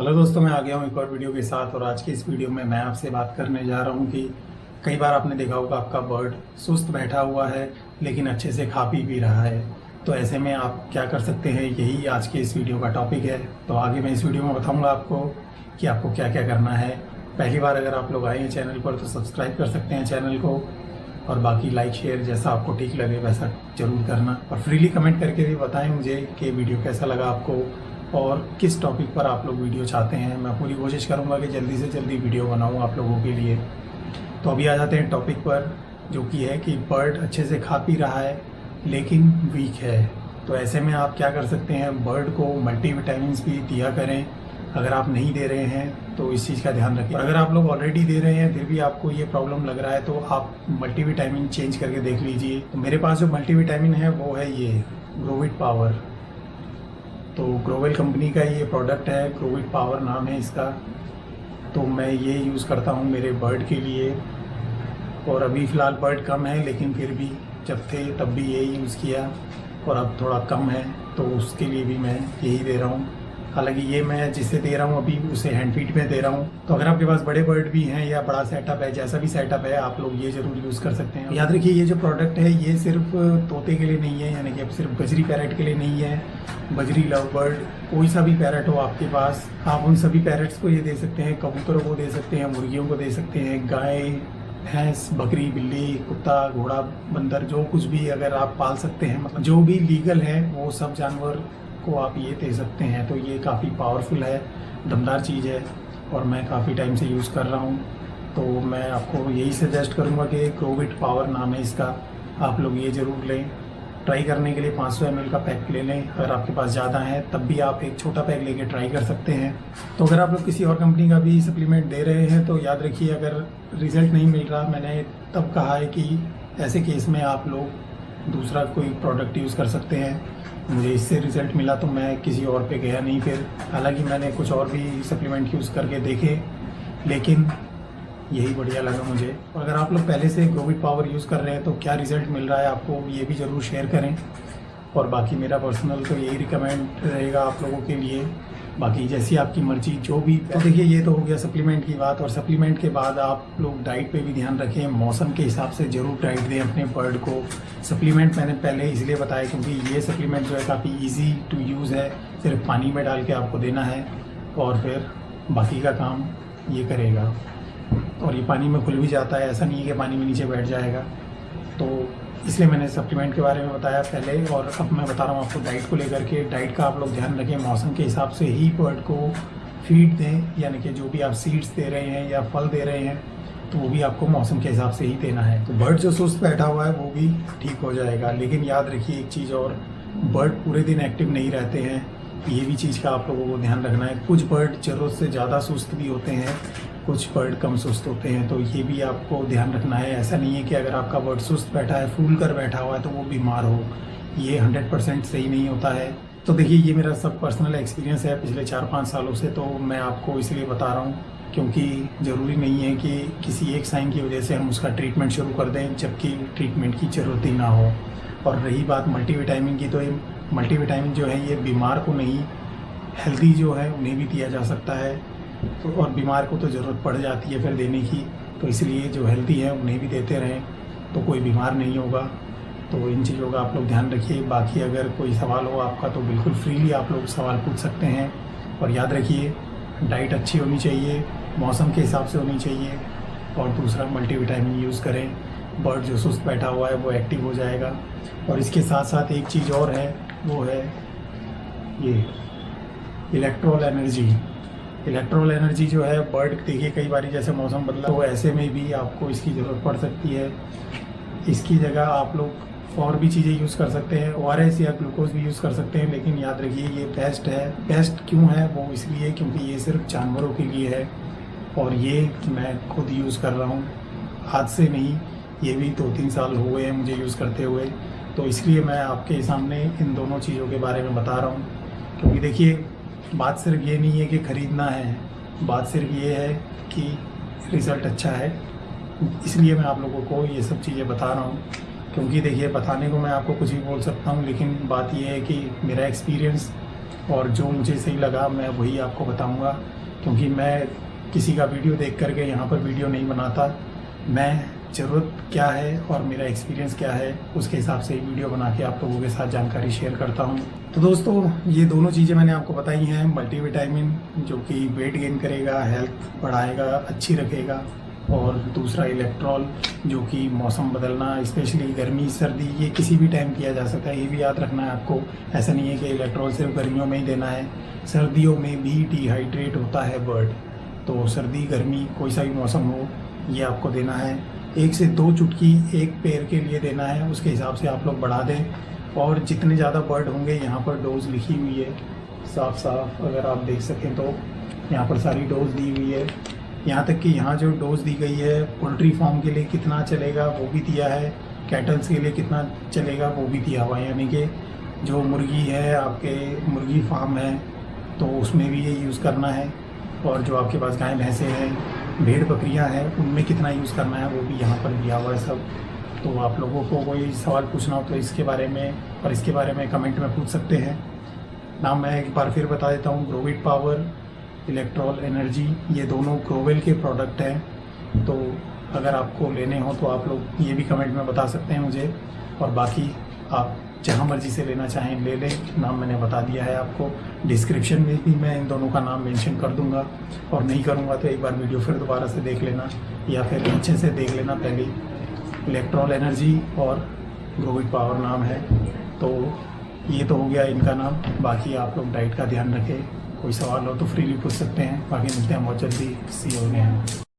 Hello दोस्तों, मैं आ गया हूँ एक और वीडियो के साथ। और आज की इस वीडियो में मैं आपसे बात करने जा रहा हूँ कि कई बार आपने देखा होगा आपका बर्ड सुस्त बैठा हुआ है लेकिन अच्छे से खा पी रहा है। तो ऐसे में आप क्या कर सकते हैं, यही आज के इस वीडियो का टॉपिक है। तो आगे मैं इस वीडियो में बताऊँगा आपको कि आपको क्या क्या करना है। पहली बार अगर आप लोग आए हैं चैनल पर तो सब्सक्राइब कर सकते हैं चैनल को, और बाकी लाइक शेयर जैसा आपको ठीक लगे वैसा ज़रूर करना। और फ्रीली कमेंट करके भी बताएं मुझे कि वीडियो कैसा लगा आपको और किस टॉपिक पर आप लोग वीडियो चाहते हैं। मैं पूरी कोशिश करूंगा कि जल्दी से जल्दी वीडियो बनाऊं आप लोगों के लिए। तो अभी आ जाते हैं टॉपिक पर, जो कि है कि बर्ड अच्छे से खा पी रहा है लेकिन वीक है। तो ऐसे में आप क्या कर सकते हैं, बर्ड को मल्टीविटामिन्स भी दिया करें। अगर आप नहीं दे रहे हैं तो इस चीज़ का ध्यान रखें। और अगर आप लोग ऑलरेडी दे रहे हैं फिर भी आपको ये प्रॉब्लम लग रहा है तो आप मल्टीविटामिन चेंज करके देख लीजिए। तो मेरे पास जो मल्टीविटामिन है वो है ये ग्रोविट पावर। तो ग्रोवेल कंपनी का ये प्रोडक्ट है, ग्रोविट पावर नाम है इसका। तो मैं ये यूज़ करता हूँ मेरे बर्ड के लिए। और अभी फ़िलहाल बर्ड कम है लेकिन फिर भी जब थे तब भी यही यूज़ किया, और अब थोड़ा कम है तो उसके लिए भी मैं यही दे रहा हूँ। हालांकि ये मैं जिसे दे रहा हूँ अभी उसे हैंड फीड में दे रहा हूँ। तो अगर आपके पास बड़े बर्ड भी हैं या बड़ा सेटअप है, जैसा भी सेटअप है, आप लोग ये ज़रूर यूज़ कर सकते हैं। याद रखिए ये जो प्रोडक्ट है ये सिर्फ तोते के लिए नहीं है, यानी कि अब सिर्फ गजरी पैरेट के लिए नहीं है। बजरी लव बर्ड कोई सा भी पैरेट हो आपके पास, आप उन सभी पैरेट्स को ये दे सकते हैं। कबूतरों को दे सकते हैं, मुर्गियों को दे सकते हैं, गाय भैंस बकरी बिल्ली कुत्ता घोड़ा बंदर जो कुछ भी अगर आप पाल सकते हैं, मतलब जो भी लीगल है वो सब जानवर को आप ये दे सकते हैं। तो ये काफ़ी पावरफुल है, दमदार चीज़ है और मैं काफ़ी टाइम से यूज़ कर रहा हूँ। तो मैं आपको यही सजेस्ट करूँगा कि ग्रोविट पावर नाम है इसका, आप लोग ये ज़रूर लें। ट्राई करने के लिए 500 ml का पैक ले लें। अगर आपके पास ज़्यादा है तब भी आप एक छोटा पैक लेके ट्राई कर सकते हैं। तो अगर आप लोग किसी और कंपनी का भी सप्लीमेंट दे रहे हैं तो याद रखिए अगर रिज़ल्ट नहीं मिल रहा, मैंने तब कहा है कि ऐसे केस में आप लोग दूसरा कोई प्रोडक्ट यूज़ कर सकते हैं। मुझे इससे रिज़ल्ट मिला तो मैं किसी और पे गया नहीं फिर। हालांकि मैंने कुछ और भी सप्लीमेंट यूज़ करके देखे लेकिन यही बढ़िया लगा मुझे। और अगर आप लोग पहले से ग्रोविट पावर यूज़ कर रहे हैं तो क्या रिज़ल्ट मिल रहा है आपको, ये भी ज़रूर शेयर करें। और बाकी मेरा पर्सनल तो यही रिकमेंड रहेगा आप लोगों के लिए, बाकी जैसी आपकी मर्जी जो भी। तो देखिए ये तो हो गया सप्लीमेंट की बात। और सप्लीमेंट के बाद आप लोग डाइट पे भी ध्यान रखें, मौसम के हिसाब से ज़रूर डाइट दें अपने बर्ड को। सप्लीमेंट मैंने पहले इसलिए बताया क्योंकि ये सप्लीमेंट जो है काफ़ी ईजी टू यूज़ है, सिर्फ पानी में डाल के आपको देना है और फिर बाकी का काम ये करेगा। और ये पानी में खुल भी जाता है, ऐसा नहीं है कि पानी में नीचे बैठ जाएगा। तो इसलिए मैंने सप्लीमेंट के बारे में बताया पहले, और अब मैं बता रहा हूँ आपको डाइट को लेकर के। डाइट का आप लोग ध्यान रखें, मौसम के हिसाब से ही बर्ड को फीड दें, यानी कि जो भी आप सीड्स दे रहे हैं या फल दे रहे हैं तो वो भी आपको मौसम के हिसाब से ही देना है। तो बर्ड जो सुस्त बैठा हुआ है वो भी ठीक हो जाएगा। लेकिन याद रखिए एक चीज़ और, बर्ड पूरे दिन एक्टिव नहीं रहते हैं, ये भी चीज़ का आप लोगों को ध्यान रखना है। कुछ बर्ड ज़रूरत से ज़्यादा सुस्त भी होते हैं, कुछ बर्ड कम सुस्त होते हैं, तो ये भी आपको ध्यान रखना है। ऐसा नहीं है कि अगर आपका बर्ड सुस्त बैठा है, फूल कर बैठा हुआ है तो वो बीमार हो, ये 100% सही नहीं होता है। तो देखिए ये मेरा सब पर्सनल एक्सपीरियंस है पिछले 4-5 सालों से, तो मैं आपको इसलिए बता रहा हूँ क्योंकि ज़रूरी नहीं है कि किसी एक साइन की वजह से हम उसका ट्रीटमेंट शुरू कर दें जबकि ट्रीटमेंट की ज़रूरत ही ना हो। और रही बात मल्टीविटामिन की, तो ये मल्टीविटामिन जो है ये बीमार को नहीं, हेल्दी जो है उन्हें भी दिया जा सकता है। तो और बीमार को तो ज़रूरत पड़ जाती है फिर देने की, तो इसलिए जो हेल्दी है उन्हें भी देते रहें तो कोई बीमार नहीं होगा। तो इन चीज़ों का आप लोग ध्यान रखिए। बाकी अगर कोई सवाल हो आपका तो बिल्कुल फ्रीली आप लोग सवाल पूछ सकते हैं। और याद रखिए डाइट अच्छी होनी चाहिए, मौसम के हिसाब से होनी चाहिए, और दूसरा मल्टीविटामिन यूज़ करें। बर्ड जो सुस्त बैठा हुआ है वो एक्टिव हो जाएगा। और इसके साथ साथ एक चीज़ और है, वो है ये इलेक्ट्रॉल एनर्जी। इलेक्ट्रॉल एनर्जी जो है बर्ड, देखिए कई बार जैसे मौसम बदला तो ऐसे में भी आपको इसकी ज़रूरत पड़ सकती है। इसकी जगह आप लोग और भी चीज़ें यूज़ कर सकते हैं, ORS या ग्लूकोज भी यूज़ कर सकते हैं। लेकिन याद रखिए ये बेस्ट है। बेस्ट क्यों है वो इसलिए क्योंकि ये सिर्फ जानवरों के लिए है, और ये मैं खुद यूज़ कर रहा हूँ, आज से नहीं, ये भी 2-3 साल हो गए हैं मुझे यूज़ करते हुए। तो इसलिए मैं आपके सामने इन दोनों चीज़ों के बारे में बता रहा हूँ। क्योंकि देखिए बात सिर्फ ये नहीं है कि ख़रीदना है, बात सिर्फ ये है कि रिज़ल्ट अच्छा है, इसलिए मैं आप लोगों को ये सब चीज़ें बता रहा हूँ। क्योंकि देखिए बताने को मैं आपको कुछ भी बोल सकता हूँ, लेकिन बात ये है कि मेरा एक्सपीरियंस और जो मुझे सही लगा मैं वही आपको बताऊंगा, क्योंकि मैं किसी का वीडियो देख करके यहाँ पर वीडियो नहीं बनाता। मैं ज़रूरत क्या है और मेरा एक्सपीरियंस क्या है उसके हिसाब से वीडियो बना के आप लोगों के साथ जानकारी शेयर करता हूँ। तो दोस्तों, ये दोनों चीज़ें मैंने आपको बताई हैं। मल्टीविटामिन जो कि वेट गेन करेगा, हेल्थ बढ़ाएगा, अच्छी रखेगा, और दूसरा इलेक्ट्रॉल जो कि मौसम बदलना, स्पेशली गर्मी सर्दी, ये किसी भी टाइम किया जा सकता है। ये भी याद रखना है आपको। ऐसा नहीं है कि इलेक्ट्रॉल सिर्फ गर्मियों में ही देना है, सर्दियों में भी डिहाइड्रेट होता है बर्ड। तो सर्दी गर्मी कोई सा भी मौसम हो, ये आपको देना है। 1 से 2 चुटकी एक पेड़ के लिए देना है, उसके हिसाब से आप लोग बढ़ा दें। और जितने ज़्यादा बर्ड होंगे, यहाँ पर डोज लिखी हुई है साफ साफ, अगर आप देख सकें तो यहाँ पर सारी डोज दी हुई है। यहाँ तक कि यहाँ जो डोज दी गई है पोल्ट्री फार्म के लिए कितना चलेगा वो भी दिया है, कैटल्स के लिए कितना चलेगा वो भी दिया हुआ है। यानी कि जो मुर्गी है, आपके मुर्गी फार्म है तो उसमें भी ये यूज़ करना है, और जो आपके पास गाय भैंसे हैं, भेड़ बकरियां हैं, उनमें कितना यूज़ करना है वो भी यहाँ पर दिया हुआ है सब। तो आप लोगों को कोई सवाल पूछना हो तो इसके बारे में और इसके बारे में कमेंट में पूछ सकते हैं। नाम मैं एक बार फिर बता देता हूँ, ग्रोविट पावर, इलेक्ट्रॉल एनर्जी, ये दोनों ग्रोवेल के प्रोडक्ट हैं। तो अगर आपको लेने हो तो आप लोग ये भी कमेंट में बता सकते हैं मुझे, और बाकी आप जहाँ मर्जी से लेना चाहें ले लें। नाम मैंने बता दिया है आपको, डिस्क्रिप्शन में भी मैं इन दोनों का नाम मेंशन कर दूंगा, और नहीं करूँगा तो एक बार वीडियो फिर दोबारा से देख लेना, या फिर अच्छे से देख लेना पहले। इलेक्ट्रॉल एनर्जी और ग्रोविट पावर नाम है। तो ये तो हो गया इनका नाम। बाकी आप लोग डाइट का ध्यान रखें। कोई सवाल हो तो फ्रीली पूछ सकते हैं। बाकी मिलते हैं बहुत जल्दी। सी हो गए हैं।